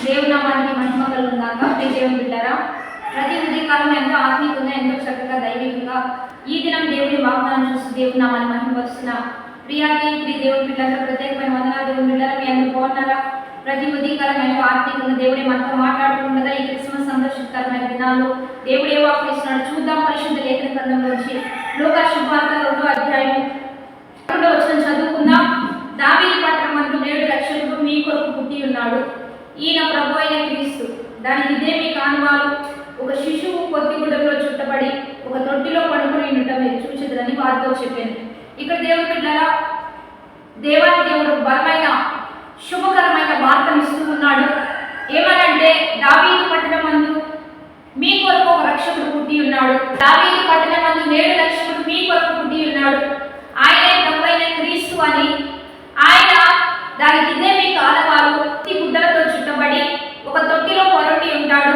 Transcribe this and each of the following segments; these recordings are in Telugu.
దేవుని నామానికి మహిమ కలుగుగాక. దేవుని బిడ్డారా, ప్రతి ఉదయకాలం ఎంతో ఆత్మీయంగా ఎంతో చక్కగా దైవికంగా ఈ దినం దేవుని వాగ్దానం చూస్తూ దేవుని నామాన్ని మహిమపరుస్తున్న ప్రియాకి దేవుని బిడ్డలకు ప్రత్యేకమైన వందనాలు. దేవుని బిడ్డరా, మీ అందరూ బాగున్నారా? ప్రతి ఉదయకాలం ఎంతో ఆత్మీయంగా దేవుడే మనతో మాట్లాడుతుండగా ఈ క్రిస్మస్ సంతోషకరమైన దినాలు దేవుడే వాక్యిస్తున్నాడు. చూద్దాం పరిశుద్ధ లేఖన గ్రంథంలోంచి లూకా శుభవార్త 2వ అధ్యాయం 2వ వచనం చదువుకుందాం. దావీదు పట్టణమందు 7 రక్షకుడు మీ కొరకు పుట్టి ఉన్నాడు, ఈయన ప్రభు అయిన క్రీస్తు. దానికి ఇదే మీ కానువాలు, ఒక శిశువు పొత్తిగుడ్డలో చుట్టబడి ఒక తొట్టిలో పడుకుని ఉండటం మీరు చూచెదరని వారితో చెప్పాను. ఇక్కడ దేవుని బిడ్డలారా, దేవాది దేవుడు బలమైన శుభకరమైన వార్తను ఇస్తూ ఉన్నాడు. ఏమనంటే, దావీదు పట్టణమందు మీ కొరకు ఒక రక్షకుడు పుట్టి ఉన్నాడు. దావీదు పట్టణమందు 7 రక్షకుడు మీ కొరకు పుట్టి ఉన్నాడు, ఆయనే ప్రభు అయిన క్రీస్తు అని. ఆయన దానికి ఇదే మీ కాలవాలు, గుడ్డలతో చుట్టబడి ఒక తొట్టిలో పొరటి ఉంటాడు,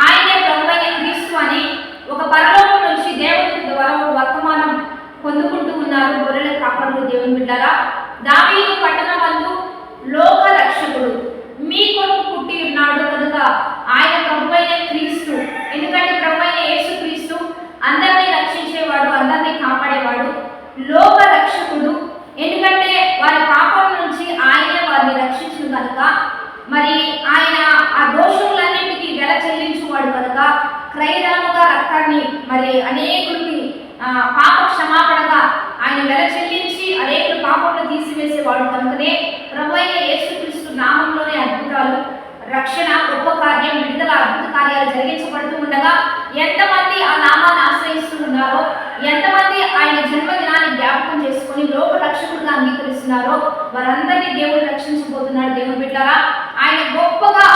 ఆయనే ప్రభు అయిన క్రీస్తు అని. ఒక పరలోకం నుంచి దేవుని ద్వారా వర్తమానం పొందుకుంటూ ఉన్నారు గొర్రెల కాపరులు. దేవుని బిడ్డలారా, దావీదు పట్టణమందు లోక రక్షకుడు మీ కొరకు పుట్టి ఉన్నాడు కనుక ఆయన ప్రభు అయిన క్రీస్తు. ఎందుకంటే ప్రభు అయిన యేసు క్రీస్తు అందరినీ రక్షించేవాడు, అందరినీ కాపాడేవాడు. లోక రక్షకుడు ఎందుకంటే వారి పాపం నుంచి ఆయనే వారిని రక్షించు కనుక, మరి ఆయన ఆ దోషములన్నింటికి వెల చెల్లించువాడు కనుక క్రయదాముగా రక్తాన్ని మరి అనేకులకి పాప క్షమాపణగా ఆయన వెల చెల్లించి అనేకులు పాపంలో తీసివేసేవాడు కనుకనే ప్రభు అయిన యేసుక్రీస్తు నామంలోనే అద్భుతాలు, రక్షణ, గొప్ప కార్యం, విడుదల, అద్భుత కార్యాలు జరిగించబడుతూ ఉండగా ఎంతమంది ఆ నామాన్ని ఆశ్రయిస్తూ ఉన్నారో, ఎంతమంది ఆయన జన్మదినాన్ని జ్ఞాపకం చేసుకుని లోక రక్షకుడిగా అంగీకరిస్తున్నారో వారందరినీ దేవుడు రక్షించబోతున్నాడు. దేవుని బిడ్డలారా, ఆయన గొప్పగా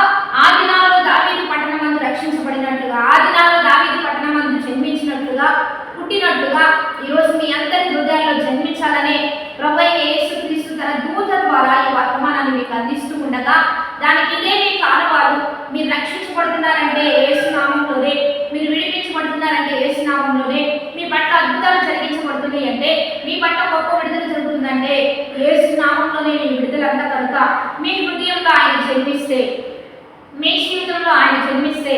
ఆ దినాల్లో దావీదు పట్టణమందు రక్షించబడినట్లుగా, ఆ దినాల్లో దావీదు పట్టణమందు జన్మించినట్లుగా, పుట్టినట్లుగా ఈరోజు మీ అందరి హృదయాల్లో జన్మించాలనే ప్రభు అయిన యేసుక్రీస్తు తన దూత ద్వారా ఈ వర్తమానాన్ని మీకు అందిస్తూ ఉండగా, దానికి ఇదే మీ కారణాలు. మీరు రక్షించబడుతున్నారంటే యేసు నామంలోనే, మీరు విడిపించబడుతున్నారంటే యేసు నామంలోనే, మీ పట్ల అద్భుతాలు జరిగించబడుతున్నాయి అంటే, మీ పట్ల గొప్ప విడుదల జరుగుతుందంటే యేసు నామంలోనే మీ విడుదలంతా కనుక మీ హృదయంలో ఆయన జన్మిస్తే, మీ జీవితంలో ఆయన జన్మిస్తే,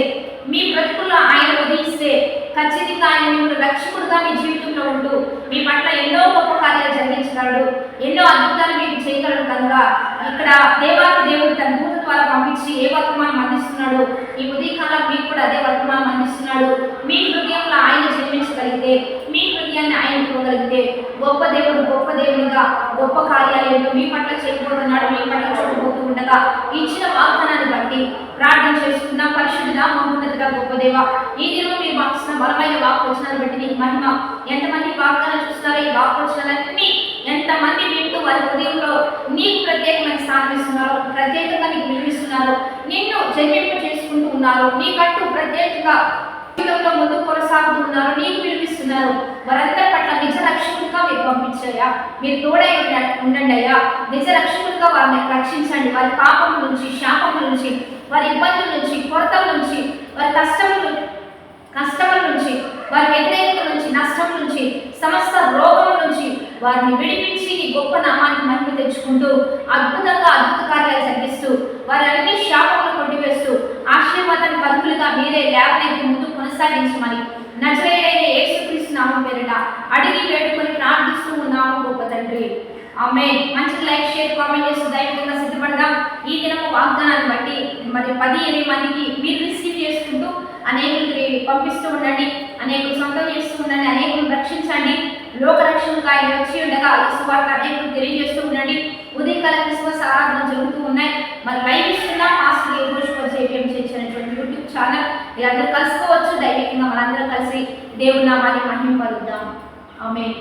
మీ బ్రతుకుల్లో ఆయన ఉదయిస్తే ఖచ్చితంగా ఆయన మిమ్మల్ని రక్షకుడుగా మీ జీవితంలో ఉంటూ మీ పట్ల ఎన్నో గొప్ప కార్యాలు జరిగించగలడు, ఎన్నో అద్భుతాలు మీకు చేయగలడు కనుక ఇక్కడ దేవాది దేవుడు తన దూత ద్వారా పంపించి ఏ వర్తమానం అందిస్తున్నాడు, ఈ ఉదయకాలం మీకు కూడా అదే వర్తమానం అందిస్తున్నాడు. మీ హృదయంలో ఆయన జన్మించగలిగితే, మీ హృదయాన్ని ఆయన చూడగలిగితే గొప్ప దేవుడు, గొప్ప దేవునిగా గొప్ప కార్యాలయంలో మీ పట్ల చేయబోతున్నాడు, మీ పట్ల చూడబోతూ ఉండగా ఇచ్చిన వాగ్దానాన్ని బట్టి ప్రార్థన చేసుకున్న పరిశుద్ధుడా, మహోన్నతుడా, గొప్ప దేవ, ఈ దినం మీరు మాకు బలమైన వాక్వచనాన్ని బట్టి నీకు మహిమ. ఎంతమంది వాగ్దానం చూస్తున్నారో ఈ వాక్వచనాలన్నీ ఎంతమంది వింటూ వారి హృదయంలో నీకు ప్రత్యేకమైన స్థానం ఇస్తున్నారో, ప్రత్యేకంగా నీకు వినిపిస్తున్నారో, నిన్ను జన్మింప చేసుకుంటూ ఉన్నారు, నీకంటూ ప్రత్యేకంగా జీవితంలో ముందుకు కొనసాగుతూ ఉన్నారు, నీకు వినిపిస్తున్నారు. వారందరి పట్ల నిజ రక్షకుడిగా మీరు పంపించాయా, మీరు తోడై ఉండండి అయ్యా. నిజ రక్షకుడిగా వారిని రక్షించండి. వారి పాపం నుంచి, శాపముల నుంచి, వారి ఇబ్బందుల నుంచి, కొరతల నుంచి, వారి కష్టముల నుంచి, వారి వ్యతిరేకత నుంచి, నష్టం నుంచి, సమస్త రోగం నుంచి వారిని విడిపించి నీ గొప్ప నామానికి మహిమ తెచ్చుకుంటూ అద్భుతంగా అద్భుత కార్యాలు జరిగిస్తూ వారి అన్ని శాపములు కొట్టివేస్తూ ఆశీర్వాదాన్ని పరుపులుగా మీరే లేవనైతే ముందు కొనసాగించమని నజరేయుడైన యేసుక్రీస్తు నామం పేరిట అడిగి వేడుకొని ప్రార్థిస్తూ ఉన్నాము గొప్ప తండ్రి, ఆమేన్. మంచి లైక్, షేర్, కామెంట్ చేస్తూ దైవికంగా సిద్ధపడదాం. ఈ దినము వాగ్దానాన్ని బట్టి మరి 10-20 మందికి మీరు రిసీవ్ చేసుకుంటూ అనేకులకి పంపిస్తూ ఉండండి, అనేకులు సొంతం చేస్తూ ఉండండి, అనేకులను రక్షించండి. లోక రక్షణకు ఆయన వచ్చి ఉండగా ఈ సువార్త అనేకులు తెలియజేస్తూ ఉండండి. ఉదయకాల క్రిస్మస్ ఆరాధన జరుగుతూ ఉన్నాయి. మరి లైవ్ ఇస్తున్నా పాస్టర్ చేసినటువంటి యూట్యూబ్ ఛానల్ మీరందరూ కలుసుకోవచ్చు. దైవికంగా మనందరం కలిసి దేవుని నామాన్ని మహిమపరుద్దాం. ఆమేన్.